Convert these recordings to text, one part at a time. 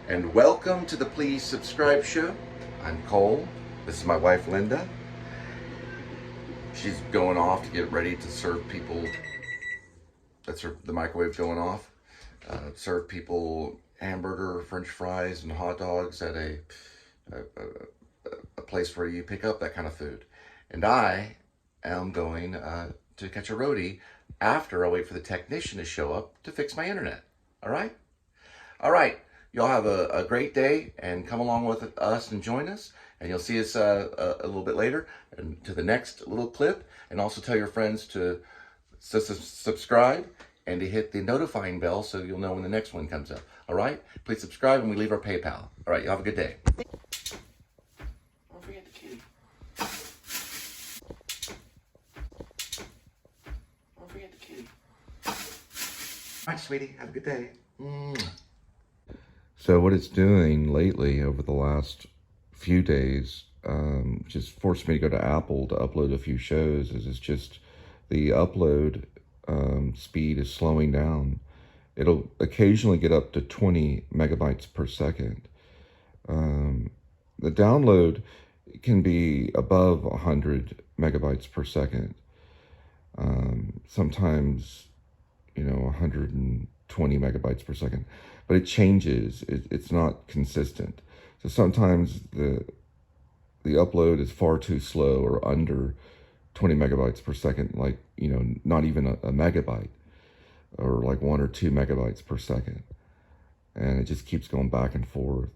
and welcome to the Please Subscribe show. I'm Cole. This is my wife Linda. She's going off to get ready to serve people. That's the microwave going off. Serve people hamburger, french fries, and hot dogs at a place where you pick up that kind of food. And I am going to catch a roadie after I wait for the technician to show up to fix my internet. All right? All right. Y'all have a great day and come along with us and join us. And you'll see us a little bit later and to the next little clip. And also tell your friends to subscribe and to hit the notifying bell so you'll know when the next one comes up. All right? Please subscribe and we leave our PayPal. All right. You have a good day. Don't forget the kitty. Don't forget the kitty. All right, sweetie. Have a good day. So what it's doing lately over the last few days, just forced me to go to Apple to upload a few shows, is it's just the upload speed is slowing down. It'll occasionally get up to 20 megabytes per second. The download can be above 100 megabytes per second. Sometimes, 120 megabytes per second. But it changes. It's not consistent. So sometimes the upload is far too slow or under 20 megabytes per second, like, not even a megabyte, or like 1 or 2 megabytes per second. And it just keeps going back and forth.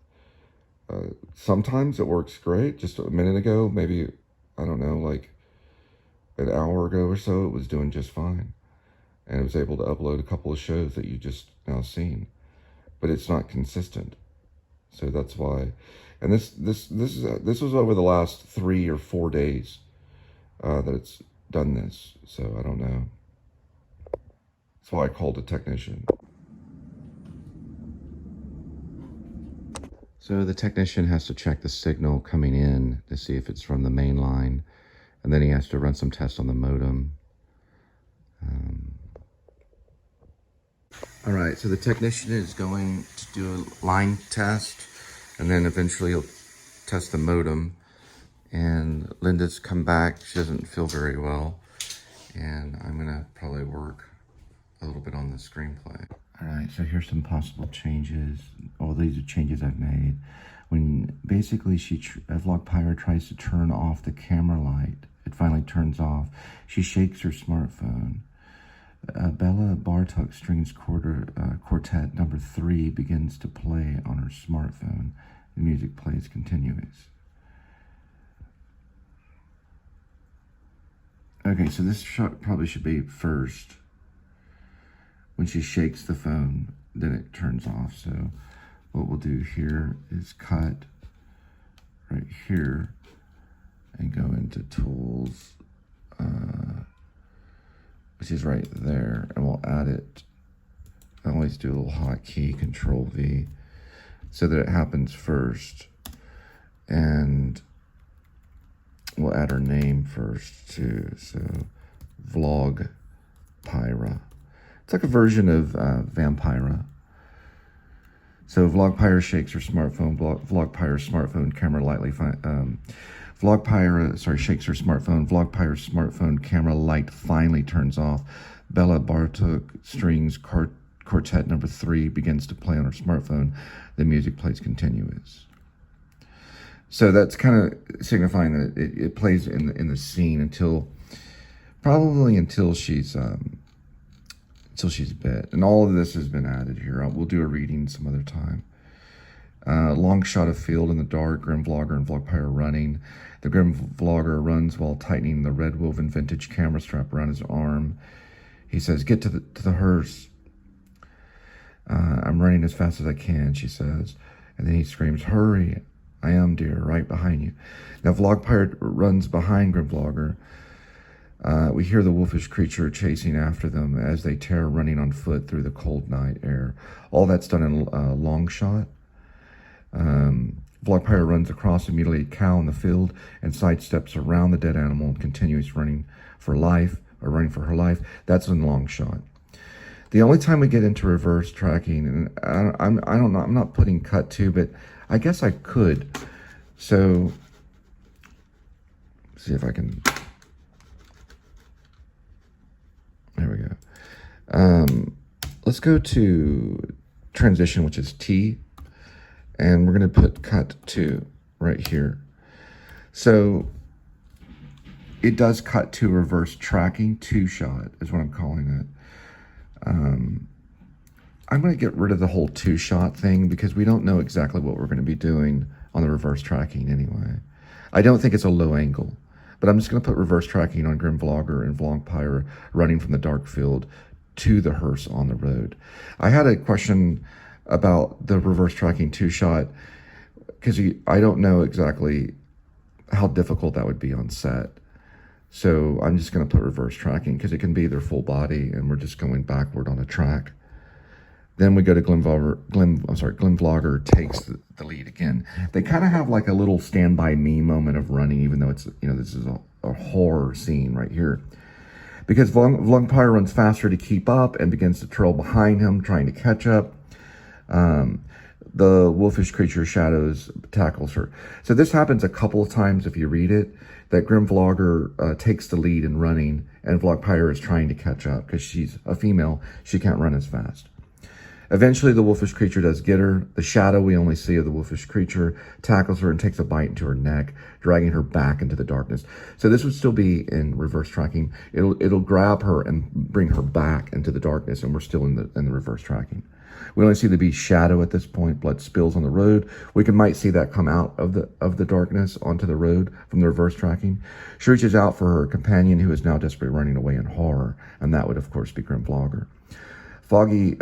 Sometimes it works great. Just a minute ago, maybe, I don't know, like an hour ago or so, it was doing just fine. And it was able to upload a couple of shows that you just now seen. But it's not consistent. So that's why. And this was over the last 3 or 4 days that it's done this. So I don't know. That's why I called a technician. So the technician has to check the signal coming in to see if it's from the main line. And then he has to run some tests on the modem. All right, so the technician is going to do a line test, and then eventually he'll test the modem. And Linda's come back. She doesn't feel very well. And I'm gonna probably work a little bit on the screenplay. All right, so here's some possible changes. All these are changes I've made. When basically Vlogpyra tries to turn off the camera light, it finally turns off. She shakes her smartphone. Bella Bartok Strings Quartet number 3 begins to play on her smartphone. The music plays continuous. Okay, so this shot probably should be first. When she shakes the phone, then it turns off. So what we'll do here is cut right here and go into Tools, which is right there, and we'll add it. I always do a little hotkey, Control V, so that it happens first. And we'll add her name first too. So Vlogpyra. It's like a version of Vampira. So Vlogpyra shakes her smartphone. Vlogpyra's smartphone camera lightly. Vlogpyra shakes her smartphone. Vlogpyra's smartphone camera light finally turns off. Bella Bartok Strings Quartet number 3 begins to play on her smartphone. The music plays continuous. So that's kind of signifying that it plays in the scene until she's bit. And all of this has been added here. We'll do a reading some other time. Long shot of field in the dark, Grim Vlogger and Vlogpyra running. The Grim Vlogger runs while tightening the red woven vintage camera strap around his arm. He says, "Get to the hearse." "I'm running as fast as I can," she says. And then he screams, "Hurry." "I am, dear, right behind you." Now Vlogpyra runs behind Grim Vlogger. We hear the wolfish creature chasing after them as they tear running on foot through the cold night air. All that's done in a long shot. Vlogpyra runs across a mutilated cow in the field and sidesteps around the dead animal and continues running for her life. That's in long shot. The only time we get into reverse tracking, and I don't know, I'm not putting cut to, but I guess I could. So, see if I can, there we go. Let's go to transition, which is T, and we're going to put cut to right here. So it does cut to reverse tracking, two shot is what I'm calling it. I'm going to get rid of the whole two shot thing because we don't know exactly what we're going to be doing on the reverse tracking anyway. I don't think it's a low angle, but I'm just going to put reverse tracking on Grim Vlogger and Vlogpire running from the dark field to the hearse on the road. I had a question about the reverse tracking two shot because I don't know exactly how difficult that would be on set. So I'm just going to put reverse tracking because it can be their full body and we're just going backward on a track. Then we go to Glim Vlogger takes the lead again. They kind of have like a little Stand By Me moment of running, even though it's, you know, this is a horror scene right here. Because Vlogpire runs faster to keep up and begins to trail behind him, trying to catch up. The wolfish creature shadows tackles her. So this happens a couple of times if you read it, that Grim Vlogger takes the lead in running and Vlogpire is trying to catch up because she's a female. She can't run as fast. Eventually, the wolfish creature does get her. The shadow we only see of the wolfish creature tackles her and takes a bite into her neck, dragging her back into the darkness. So this would still be in reverse tracking. It'll grab her and bring her back into the darkness, and we're still in the reverse tracking. We only see the beast shadow at this point. Blood spills on the road. We might see that come out of the darkness onto the road from the reverse tracking. She reaches out for her companion, who is now desperately running away in horror, and that would, of course, be Grim Vlogger. Foggy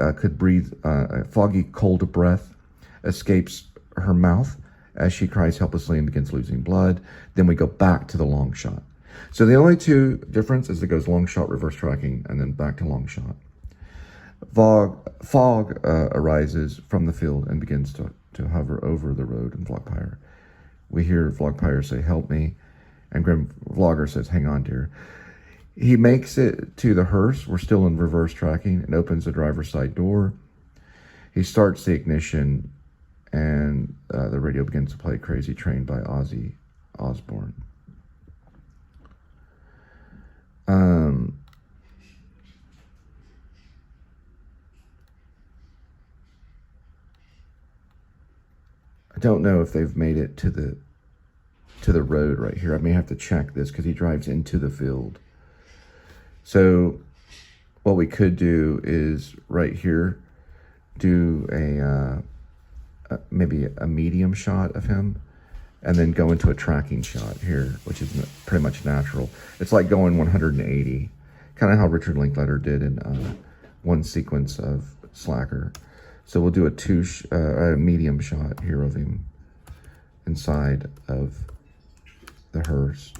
foggy cold breath escapes her mouth as she cries helplessly and begins losing blood. Then we go back to the long shot. So the only two difference is it goes long shot, reverse tracking, and then back to long shot. Fog arises from the field and begins to hover over the road in Vlogpire. We hear Vlogpire say, "Help me," and Grim Vlogger says, "Hang on, dear." He makes it to the hearse. We're still in reverse tracking and opens the driver's side door. He starts the ignition and the radio begins to play Crazy Train by Ozzy Osbourne. I don't know if they've made it to the road right here. I may have to check this because he drives into the field. So what we could do is right here, do maybe a medium shot of him and then go into a tracking shot here, which is pretty much natural. It's like going 180, kind of how Richard Linklater did in one sequence of Slacker. So we'll do a medium shot here of him inside of the hearse.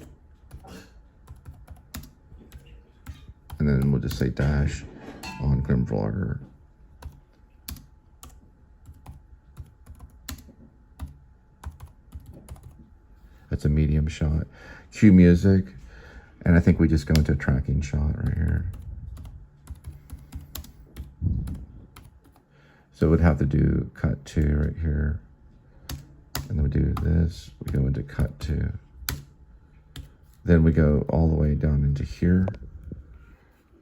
And then we'll just say dash on Grim Vlogger. That's a medium shot. Cue music. And I think we just go into a tracking shot right here. So we'd have to do cut to right here. And then we do this. We go into cut to. Then we go all the way down into here,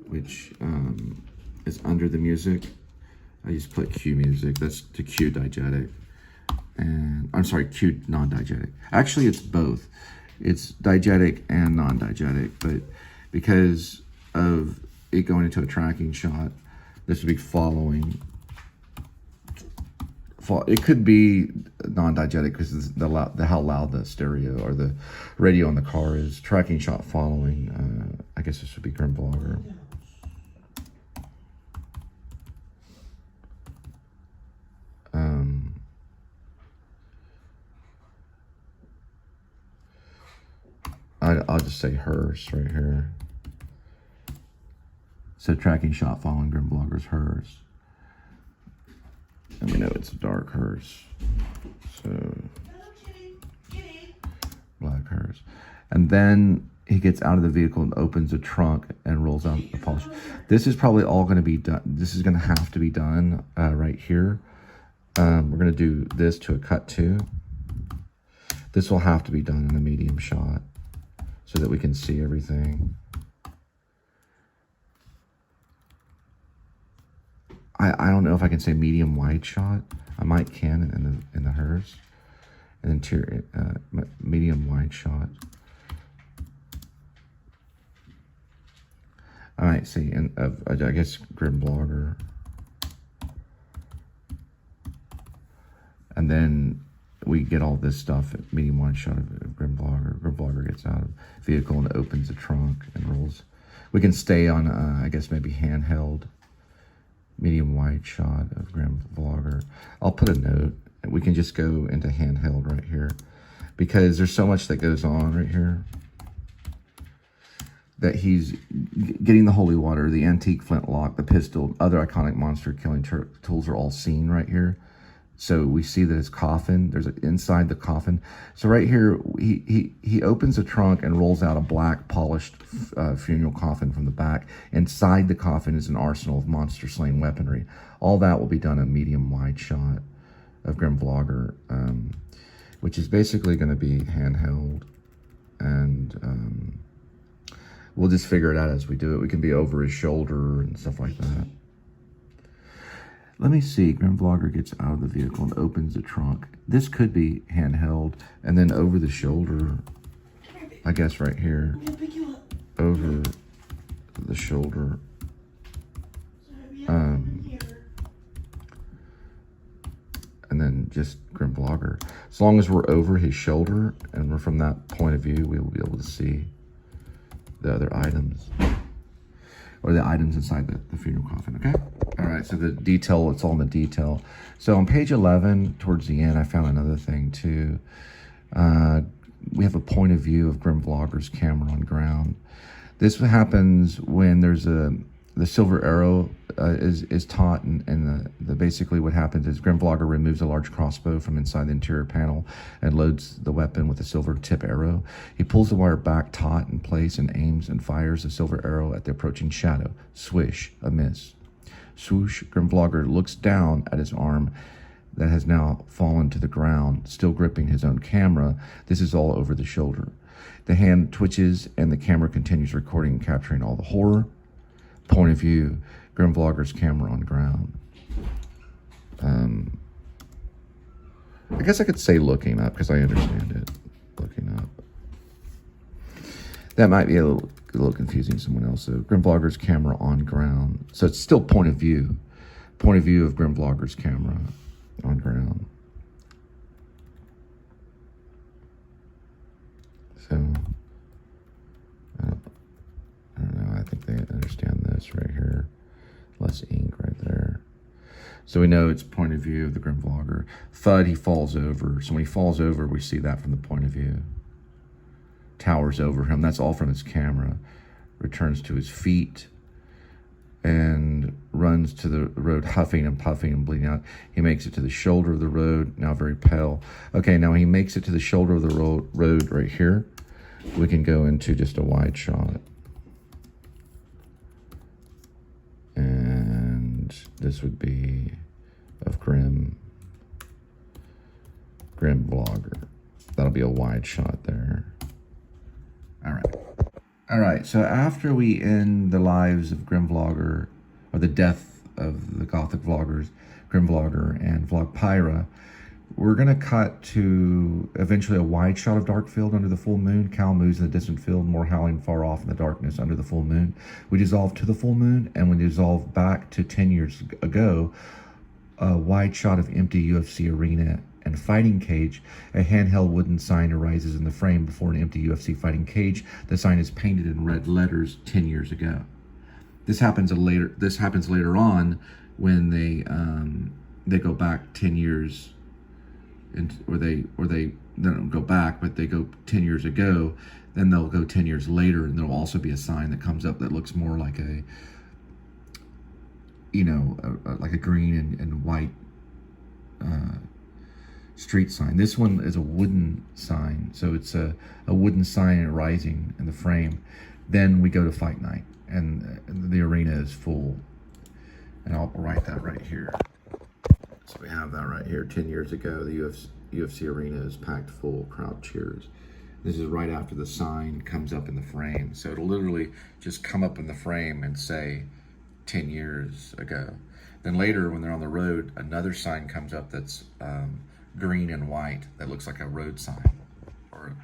which is under the music. I just put cue music. That's to cue diegetic. And I'm sorry, cue non-diegetic. Actually, it's both. It's diegetic and non-diegetic, but because of it going into a tracking shot, this would be following. It could be non-diegetic because how loud the stereo or the radio in the car is. Tracking shot following. I guess this would be Grim Vlogger. I'll just say hearse right here. So tracking shot following Grim Vlogger's hearse. And we know it's a dark hearse. So black hearse. And then he gets out of the vehicle and opens the trunk and rolls out the polish. This is probably all going to be done. This is going to have to be done right here. We're going to do this to a cut to. This will have to be done in a medium shot so that we can see everything. I don't know if I can say medium wide shot. I might can in the hers. And interior medium wide shot. I might see, and I guess Grim Blogger. And then we get all this stuff at medium wide shot of Grim Blogger. Grim Blogger gets out of vehicle and opens the trunk and rolls. We can stay on, I guess maybe handheld, medium wide shot of Grim Blogger. I'll put a note. We can just go into handheld right here because there's so much that goes on right here. That he's getting the holy water, the antique flintlock, the pistol, other iconic monster killing tools are all seen right here. So we see that his coffin, there's inside the coffin. So right here, he opens the trunk and rolls out a black polished funeral coffin from the back. Inside the coffin is an arsenal of monster slaying weaponry. All that will be done in medium wide shot of Grim Blogger, which is basically going to be handheld, and we'll just figure it out as we do it. We can be over his shoulder and stuff like that. Let me see. Grim Blogger gets out of the vehicle and opens the trunk. This could be handheld, and then over the shoulder, I guess right here, over the shoulder. And then just Grim Blogger. As long as we're over his shoulder and we're from that point of view, we will be able to see the other items, or the items inside the funeral coffin, okay? All right, so the detail, it's all in the detail. So on page 11, towards the end, I found another thing too. We have a point of view of Grim Blogger's camera on ground. This happens when there's the silver arrow is taut, and the basically what happens is Grim Blogger removes a large crossbow from inside the interior panel and loads the weapon with a silver tip arrow. He pulls the wire back taut in place and aims and fires the silver arrow at the approaching shadow. Swish, a miss. Swoosh, Grim Blogger looks down at his arm that has now fallen to the ground, still gripping his own camera. This is all over the shoulder. The hand twitches and the camera continues recording and capturing all the horror. Point of view, Grim Blogger's camera on ground. I guess I could say looking up because I understand it. Looking up. That might be a little confusing to someone else. So Grim Blogger's camera on ground. So it's still point of view. Point of view of Grim Blogger's camera on ground. So I don't know. I think they understand this right here. Less ink right there. So we know it's point of view of the Grim Blogger. Thud, he falls over. So when he falls over, we see that from the point of view. Towers over him. That's all from his camera. Returns to his feet and runs to the road, huffing and puffing and bleeding out. He makes it to the shoulder of the road, now very pale. Okay, now he makes it to the shoulder of the road right here. We can go into just a wide shot. And this would be of Grim Blogger. That'll be a wide shot there. All right, so after we end the lives of Grim Blogger, or the death of the Gothic vloggers, Grim Blogger and Vlogpyra, we're gonna cut to eventually a wide shot of Darkfield under the full moon. Cal moves in the distant field, more howling far off in the darkness under the full moon. We dissolve to the full moon, and we dissolve back to 10 years ago, a wide shot of empty UFC arena and fighting cage. A handheld wooden sign arises in the frame before an empty UFC fighting cage. The sign is painted in red letters 10 years ago. This happens later on when they go back 10 years, or they don't go back, but they go 10 years ago. Then they'll go 10 years later, and there'll also be a sign that comes up that looks more like a, like a green and white street sign. This one is a wooden sign, so it's a wooden sign rising in the frame. Then we go to fight night, and the arena is full. And I'll write that right here. So we have that right here. 10 years ago, the UFC arena is packed full, crowd cheers. This is right after the sign comes up in the frame. So it'll literally just come up in the frame and say 10 years ago. Then later, when they're on the road, another sign comes up that's green and white that looks like a road sign, or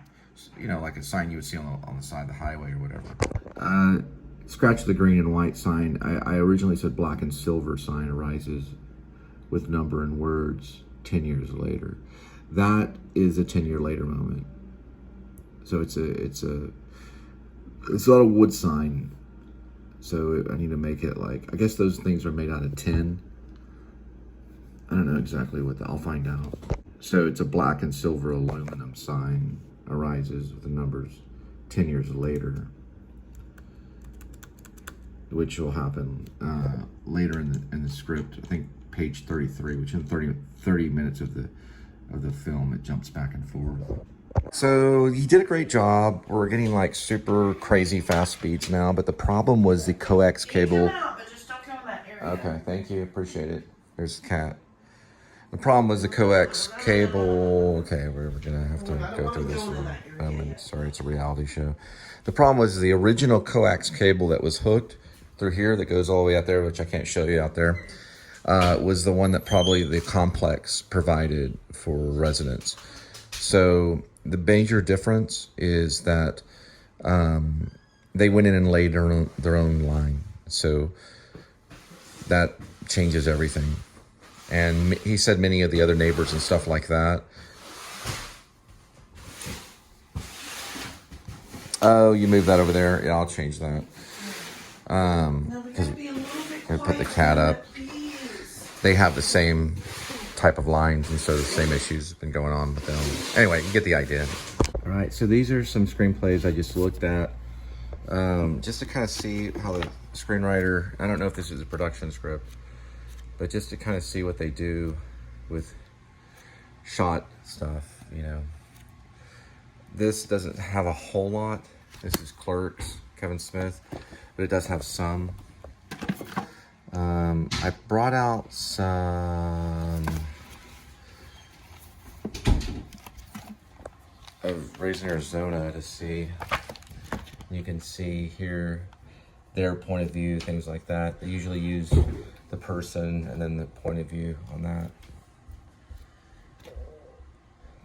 like a sign you would see on the side of the highway or whatever. Scratch the green and white sign. I originally said black and silver sign arises with number and words 10 years later. That is a 10-year later moment. So it's not a wood sign. So I need to make it like, I guess those things are made out of tin. I don't know exactly what I'll find out. So it's a black and silver aluminum sign arises with the numbers 10 years later, which will happen later in the script. I think page 33, which in 30 minutes of the film, it jumps back and forth. So he did a great job. We're getting like super crazy fast speeds now, but the problem was the coax cable. But just don't come in that area. Okay, thank you, appreciate it. There's the cat. The problem was the coax cable. Okay, we're gonna have to go through this one. Sorry, it's a reality show. The problem was the original coax cable that was hooked through here that goes all the way out there, which I can't show you out there, was the one that probably the complex provided for residents. So the major difference is that they went in and laid their own line. So that changes everything. And he said many of the other neighbors and stuff like that. Oh, you moved that over there? Yeah, I'll change that. Because I put the cat up. They have the same type of lines, and so the same issues have been going on with them. Anyway, you get the idea. All right, so these are some screenplays I just looked at, just to kind of see how the screenwriter, I don't know if this is a production script, but just to kind of see what they do with shot stuff, This doesn't have a whole lot. This is Clerks, Kevin Smith, but it does have some. I brought out some of Raising Arizona to see. You can see here their point of view, things like that. They usually use the person and then the point of view on that.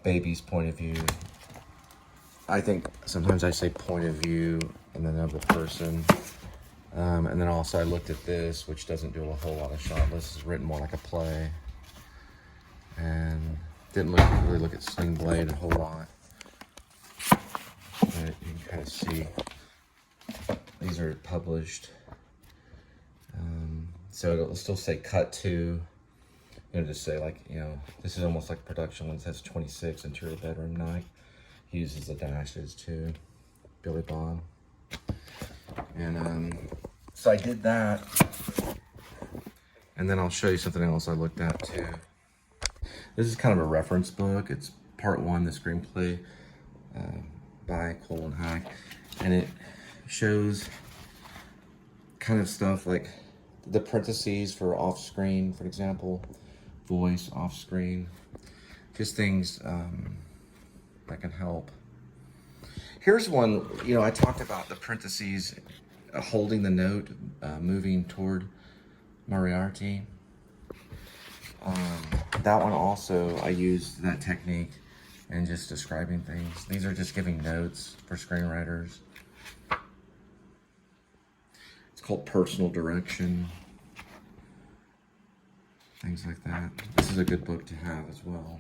Baby's point of view. I think sometimes I say point of view and then of the person. And then also I looked at this, which doesn't do a whole lot of shot. This is written more like a play. And didn't really look at Sling Blade a whole lot. But you can kind of see these are published. So it'll still say cut to, it'll just say like, this is almost like production one. It says 26 interior bedroom night. He uses the dashes too. Billy Bob. And so I did that. And then I'll show you something else I looked at too. This is kind of a reference book. It's part 1, the screenplay by Cole and Hack. And it shows kind of stuff like the parentheses for off screen, for example, voice off screen, just things that can help. Here's one, I talked about the parentheses holding the note, moving toward Moriarty. That one also, I used that technique in just describing things. These are just giving notes for screenwriters. It's called personal direction. Things like that. This is a good book to have as well.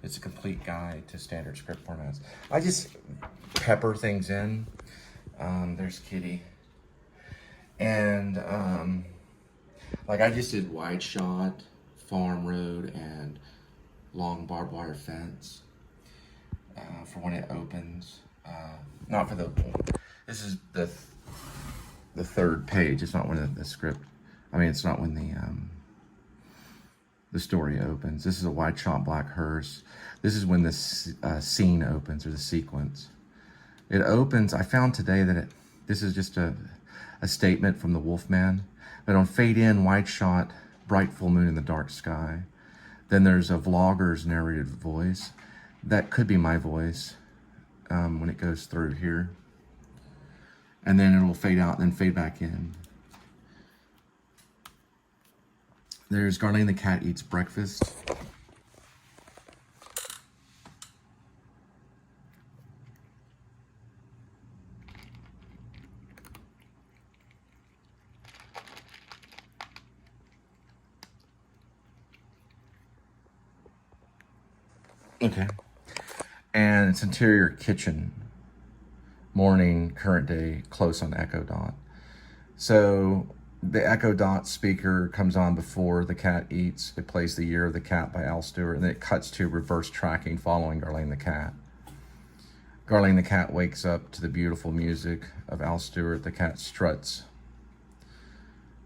It's a complete guide to standard script formats. I just pepper things in. There's Kitty. And like I just did wide shot, farm road, and long barbed wire fence for when it opens. Not for the, this is the third page. It's not when the script, it's not when the story opens. This is a wide shot black hearse. This is when this scene opens, or the sequence. It opens, I found today that this is just a statement from the Wolfman, but on fade in, wide shot, bright full moon in the dark sky. Then there's a vlogger's narrated voice. That could be my voice when it goes through here. And then it'll fade out and then fade back in. There's Garlene the cat eats breakfast. Okay. And it's interior kitchen. Morning, current day, close on Echo Dot. So the Echo Dot speaker comes on before the cat eats. It plays The Year of the Cat by Al Stewart, and then it cuts to reverse tracking following Garlene the cat. Garlene the cat wakes up to the beautiful music of Al Stewart. The cat struts.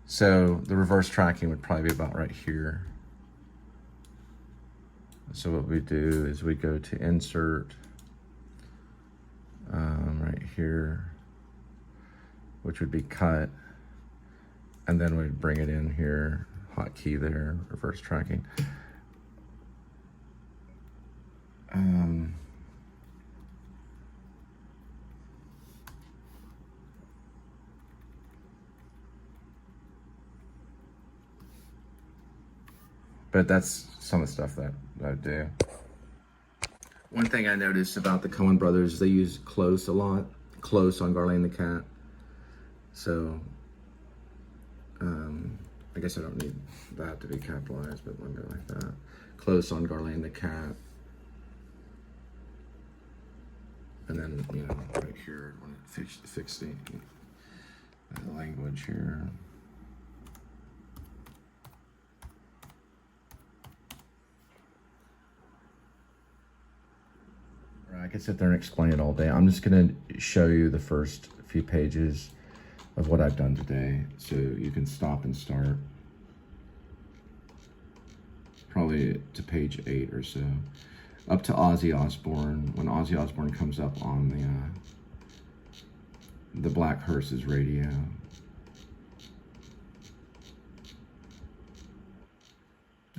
So the reverse tracking would probably be about right here. So what we do is we go to insert right here, which would be cut, and then we'd bring it in here, hotkey there, reverse tracking. But that's some of the stuff that I do. One thing I noticed about the Coen brothers, they use close a lot. Close on Garlene the cat. So, I guess I don't need that to be capitalized, but let me go like that. Close on Garlene the cat. And then, you know, right here, when it fix the language here. I could sit there and explain it all day. I'm just gonna show you the first few pages of what I've done today, so you can stop and start. Probably to page 8 or so. Up to Ozzy Osbourne, when Ozzy Osbourne comes up on the Black Hearses radio.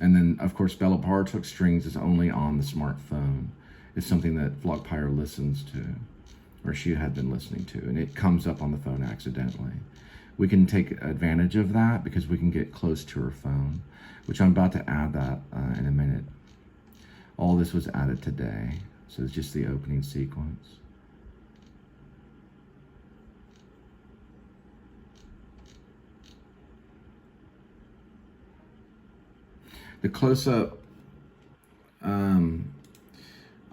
And then, of course, Bella Bartok Strings is only on the smartphone. It's something that Vlogpire listens to, or she had been listening to, and it comes up on the phone accidentally. We can take advantage of that because we can get close to her phone, which I'm about to add that in a minute. All this was added today, so it's just the opening sequence. The close-up,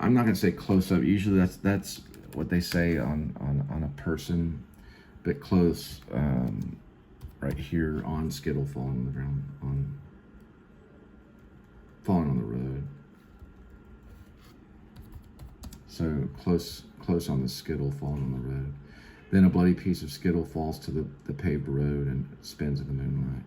I'm not gonna say close-up. Usually that's what they say on a person, but close, right here on Skittle falling on the ground, falling on the road. So close on the Skittle falling on the road. Then a bloody piece of Skittle falls to the paved road and spins in the moonlight.